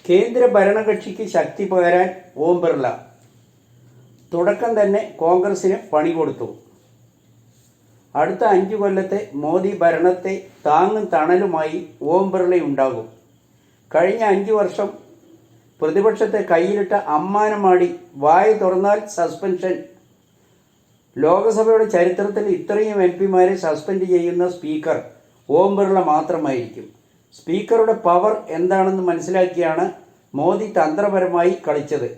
കേന്ദ്ര ഭരണകക്ഷിക്ക് ശക്തി പകരാൻ ഓം ബിർള തുടക്കം തന്നെ കോൺഗ്രസിന് പണി കൊടുത്തു. അടുത്ത 5 കൊല്ലത്തെ മോദി ഭരണത്തെ താങ്ങും തണലുമായി ഓം ബിർളയുണ്ടാകും. കഴിഞ്ഞ 5 വർഷം പ്രതിപക്ഷത്തെ കയ്യിലിട്ട അമ്മാനമാടി വായ തുറന്നാൽ സസ്പെൻഷൻ. ലോകസഭയുടെ ചരിത്രത്തിൽ ഇത്രയും എംപിമാരെ സസ്പെൻഡ് ചെയ്യുന്ന സ്പീക്കർ ഓം ബിർള മാത്രമായിരിക്കും. സ്പീക്കറുടെ പവർ എന്താണെന്ന് മനസ്സിലാക്കിയാണ് മോദി തന്ത്രപരമായി കളിച്ചത്.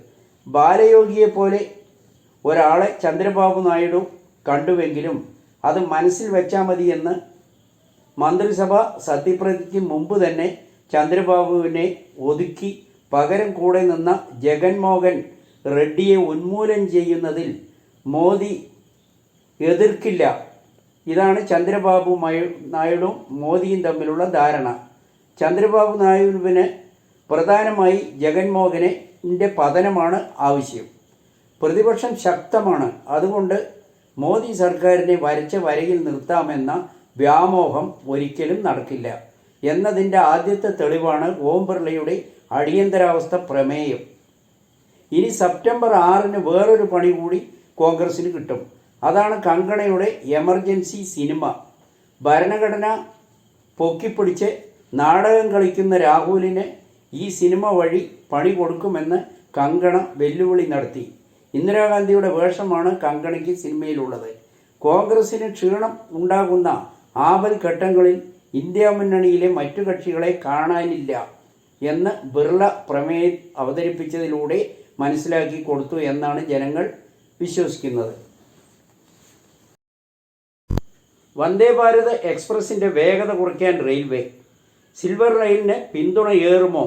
ബാലയോഗിയെപ്പോലെ ഒരാളെ ചന്ദ്രബാബു നായിഡു കണ്ടുവെങ്കിലും അത് മനസ്സിൽ വെച്ചാൽ മതിയെന്ന് മന്ത്രിസഭ സത്യപ്രതിജ്ഞയ്ക്ക് മുമ്പ് തന്നെ ചന്ദ്രബാബുവിനെ ഒതുക്കി പകരം കൂടെ നിന്ന ജഗൻമോഹൻ റെഡ്ഡിയെ ഉന്മൂലനം ചെയ്യുന്നതിൽ മോദി എതിർക്കില്ല. ഇതാണ് ചന്ദ്രബാബു നായിഡുവും മോദിയും തമ്മിലുള്ള ധാരണ. ചന്ദ്രബാബു നായിഡുവിന് പ്രധാനമായി ജഗൻമോഹൻ്റെ പതനമാണ് ആവശ്യം. പ്രതിപക്ഷം ശക്തമാണ്. അതുകൊണ്ട് മോദി സർക്കാരിനെ വരച്ച വരയിൽ നിർത്താമെന്ന വ്യാമോഹം ഒരിക്കലും നടക്കില്ല എന്നതിൻ്റെ ആദ്യത്തെ തെളിവാണ് ഓം ബിർളയുടെ അടിയന്തരാവസ്ഥ പ്രമേയം. ഇനി സെപ്റ്റംബർ 6 വേറൊരു പണി കൂടി കോൺഗ്രസിന് കിട്ടും. അതാണ് കങ്കണയുടെ എമർജൻസി സിനിമ. ഭരണഘടന പൊക്കിപ്പിടിച്ച് നാടകം കളിക്കുന്ന രാഹുലിന് ഈ സിനിമ വഴി പണി കൊടുക്കുമെന്ന് കങ്കണ വെല്ലുവിളി നടത്തി. ഇന്ദിരാഗാന്ധിയുടെ വേഷമാണ് കങ്കണയ്ക്ക് സിനിമയിലുള്ളത്. കോൺഗ്രസിന് ക്ഷീണം ഉണ്ടാകുന്ന ആപൽ ഘട്ടങ്ങളിൽ ഇന്ത്യ മുന്നണിയിലെ മറ്റു കക്ഷികളെ കാണാനില്ല എന്ന് ബിർള പ്രമേയം അവതരിപ്പിച്ചതിലൂടെ മനസ്സിലാക്കി കൊടുത്തു എന്നാണ് ജനങ്ങൾ വിശ്വസിക്കുന്നത്. വന്ദേ ഭാരത് എക്സ്പ്രസിൻ്റെ വേഗത കുറയ്ക്കാൻ റെയിൽവേ. സിൽവർ ലൈനിന് പിന്തുണ ഏറുമോ?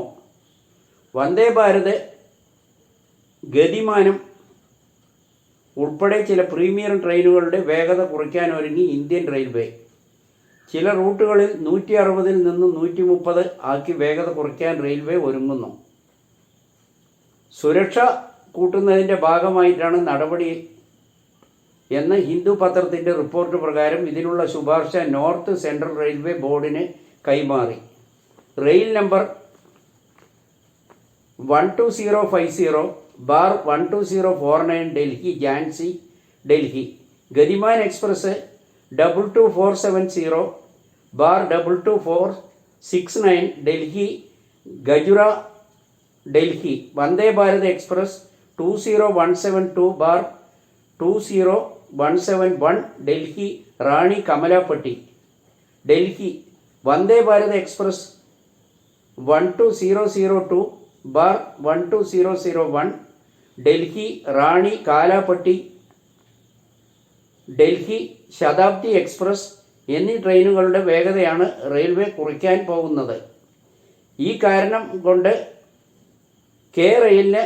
വന്ദേ ഭാരത്, ഗതിമാനം ഉൾപ്പെടെ ചില പ്രീമിയർ ട്രെയിനുകളുടെ വേഗത കുറയ്ക്കാനൊരുങ്ങി ഇന്ത്യൻ റെയിൽവേ. ചില റൂട്ടുകളിൽ 160 നിന്ന് 130 ആക്കി വേഗത കുറയ്ക്കാൻ റെയിൽവേ ഒരുങ്ങുന്നു. സുരക്ഷ കൂട്ടുന്നതിൻ്റെ ഭാഗമായിട്ടാണ് നടപടി എന്ന് ഹിന്ദു പത്രത്തിൻ്റെ റിപ്പോർട്ട് പ്രകാരം ഇതിനുള്ള ശുപാർശ നോർത്ത് സെൻട്രൽ റെയിൽവേ ബോർഡിന് കൈമാറി. Rail number 12050/12049 Delhi Jhansi Delhi. Gatiman express 22470/22469 Delhi Khajuraho Delhi. Vande Bharat express 20172/20171 Delhi Rani Kamalapati Delhi. Vande Bharat express 12002/12001 Delhi Rani Kamalapati Delhi. Shatabdi express എന്നീ ട്രെയിനുകളുടെ വേഗതയാണ് റെയിൽവേ കുറയ്ക്കാൻ പോകുന്നത്. ഈ കാരണം കൊണ്ട് കെ റെയിലിന്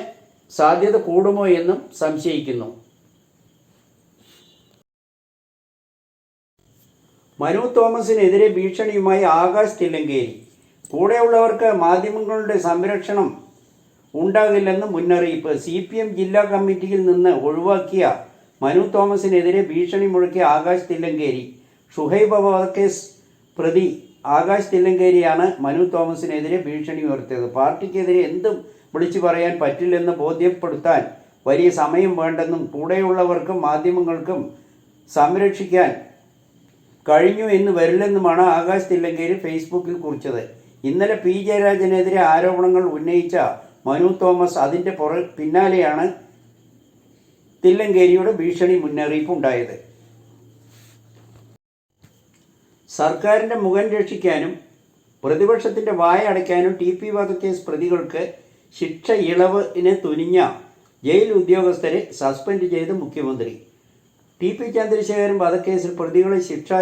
സാധ്യത കൂടുമോ എന്നും സംശയിക്കുന്നു. മനു തോമസിനെതിരെ ഭീഷണിയുമായി ആകാശ് തില്ലങ്കേരി. കൂടെയുള്ളവർക്ക് മാധ്യമങ്ങളുടെ സംരക്ഷണം ഉണ്ടാകില്ലെന്ന് മുന്നറിയിപ്പ്. CPM ജില്ലാ കമ്മിറ്റിയിൽ നിന്ന് ഒഴിവാക്കിയ മനു തോമസിനെതിരെ ഭീഷണി മുഴക്കിയ ആകാശ് തില്ലങ്കേരി. ഷുഹൈബ് വധക്കേസ് പ്രതി ആകാശ് തില്ലങ്കേരിയാണ് മനു തോമസിനെതിരെ ഭീഷണി ഉയർത്തിയത്. പാർട്ടിക്കെതിരെ എന്തും വിളിച്ചു പറയാൻ പറ്റില്ലെന്ന് ബോധ്യപ്പെടുത്താൻ വലിയ സമയം വേണ്ടെന്നും കൂടെയുള്ളവർക്കും മാധ്യമങ്ങൾക്കും സംരക്ഷിക്കാൻ കഴിഞ്ഞു എന്ന് വരില്ലെന്നുമാണ് ആകാശ് തില്ലങ്കേരി ഫേസ്ബുക്കിൽ കുറിച്ചത്. ഇന്നലെ P ജയരാജനെതിരെ ആരോപണങ്ങൾ ഉന്നയിച്ച മനു തോമസ് അതിൻ്റെ പിന്നാലെയാണ് തില്ലങ്കേരിയുടെ ഭീഷണി മുന്നറിയിപ്പ് ഉണ്ടായത്. സർക്കാരിൻ്റെ മുഖം രക്ഷിക്കാനും പ്രതിപക്ഷത്തിൻ്റെ വായ അടയ്ക്കാനും TP വധക്കേസ് പ്രതികൾക്ക് ശിക്ഷ ഇളവിന് തുനിഞ്ഞ ജയിൽ ഉദ്യോഗസ്ഥരെ സസ്പെൻഡ് ചെയ്ത് മുഖ്യമന്ത്രി. TP ചന്ദ്രശേഖരൻ വധക്കേസിൽ പ്രതികളെ ശിക്ഷാ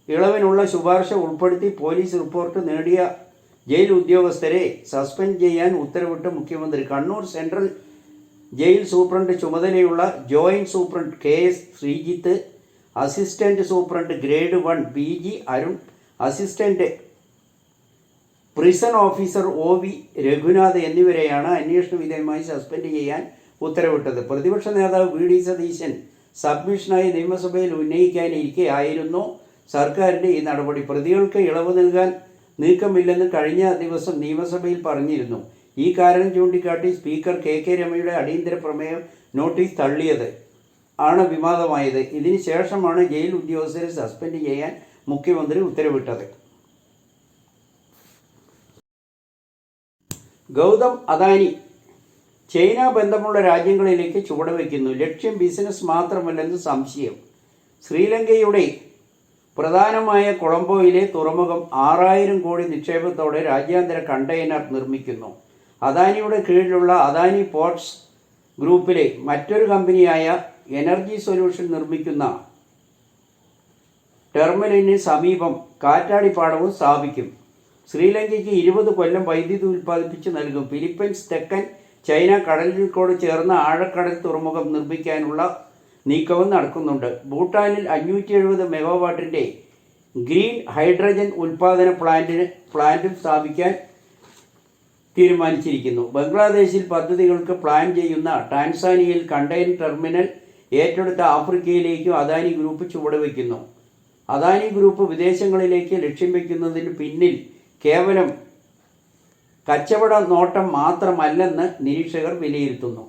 ഇളവിനുള്ള ശുപാർശ ഉൾപ്പെടുത്തി പോലീസ് റിപ്പോർട്ട് നേടിയ ജയിൽ ഉദ്യോഗസ്ഥരെ സസ്പെൻഡ് ചെയ്യാൻ ഉത്തരവിട്ട് മുഖ്യമന്ത്രി. കണ്ണൂർ സെൻട്രൽ ജയിൽ സൂപ്രണ്ട് ചുമതലയുള്ള joint superintendent KS Sreejith, assistant superintendent grade 1 PG Arun, assistant prison officer OV Raghunath എന്നിവരെയാണ് അന്വേഷണ വിധേയമായി സസ്പെൻഡ് ചെയ്യാൻ ഉത്തരവിട്ടത്. പ്രതിപക്ഷ നേതാവ് VD സതീശൻ സബ്മിഷനായി നിയമസഭയിൽ ഉന്നയിക്കാനിരിക്കെയായിരുന്നു സർക്കാരിൻ്റെ ഈ നടപടി. പ്രതികൾക്ക് ഇളവ് നൽകാൻ നീക്കമില്ലെന്ന് കഴിഞ്ഞ ദിവസം നിയമസഭയിൽ പറഞ്ഞിരുന്നു. ഈ കാരണം ചൂണ്ടിക്കാട്ടി സ്പീക്കർ കെ രമയുടെ അടിയന്തര പ്രമേയം നോട്ടീസ് തള്ളിയത് ആണ് വിവാദമായത്. ഇതിന് ശേഷമാണ് ജയിൽ ഉദ്യോഗസ്ഥരെ സസ്പെൻഡ് ചെയ്യാൻ മുഖ്യമന്ത്രി ഉത്തരവിട്ടത്. ഗൗതം അദാനി ചൈന ബന്ധമുള്ള രാജ്യങ്ങളിലേക്ക് ചുവടുവയ്ക്കുന്നു. ലക്ഷ്യം ബിസിനസ് മാത്രമല്ലെന്ന് സംശയം. ശ്രീലങ്കയുടെ പ്രധാനമായ കൊളംബോയിലെ തുറമുഖം 6000 കോടി നിക്ഷേപത്തോടെ രാജ്യാന്തര കണ്ടെയ്നർ നിർമ്മിക്കുന്നു. അദാനിയുടെ കീഴിലുള്ള അദാനി പോർട്സ് ഗ്രൂപ്പിലെ മറ്റൊരു കമ്പനിയായ എനർജി സൊല്യൂഷൻ നിർമ്മിക്കുന്ന ടെർമിനലിന് സമീപം കാറ്റാടിപ്പാടവും സ്ഥാപിക്കും. ശ്രീലങ്കയ്ക്ക് 20 കൊല്ലം വൈദ്യുതി ഉൽപ്പാദിപ്പിച്ച് നൽകും. ഫിലിപ്പൈൻസ് തെക്കൻ ചൈന കടലിനോട് ചേർന്ന ആഴക്കടൽ തുറമുഖം നിർമ്മിക്കാനുള്ള നീക്കവും നടക്കുന്നുണ്ട്. ഭൂട്ടാനിൽ 570 മെഗാവാട്ടിൻ്റെ ഗ്രീൻ ഹൈഡ്രജൻ ഉൽപ്പാദന പ്ലാന്റും സ്ഥാപിക്കാൻ തീരുമാനിച്ചിരിക്കുന്നു. ബംഗ്ലാദേശിൽ പദ്ധതികൾക്ക് പ്ലാൻ ചെയ്യുന്ന ടാൻസാനിയയിൽ കണ്ടെയ്നർ ടെർമിനൽ ഏറ്റെടുത്ത ആഫ്രിക്കയിലേക്കും അദാനി ഗ്രൂപ്പ് ചുവടുവയ്ക്കുന്നു. അദാനി ഗ്രൂപ്പ് വിദേശങ്ങളിലേക്ക് ലക്ഷ്യം വയ്ക്കുന്നതിന് പിന്നിൽ കേവലം കച്ചവട നോട്ടം മാത്രമല്ലെന്ന് നിരീക്ഷകർ വിലയിരുത്തുന്നു.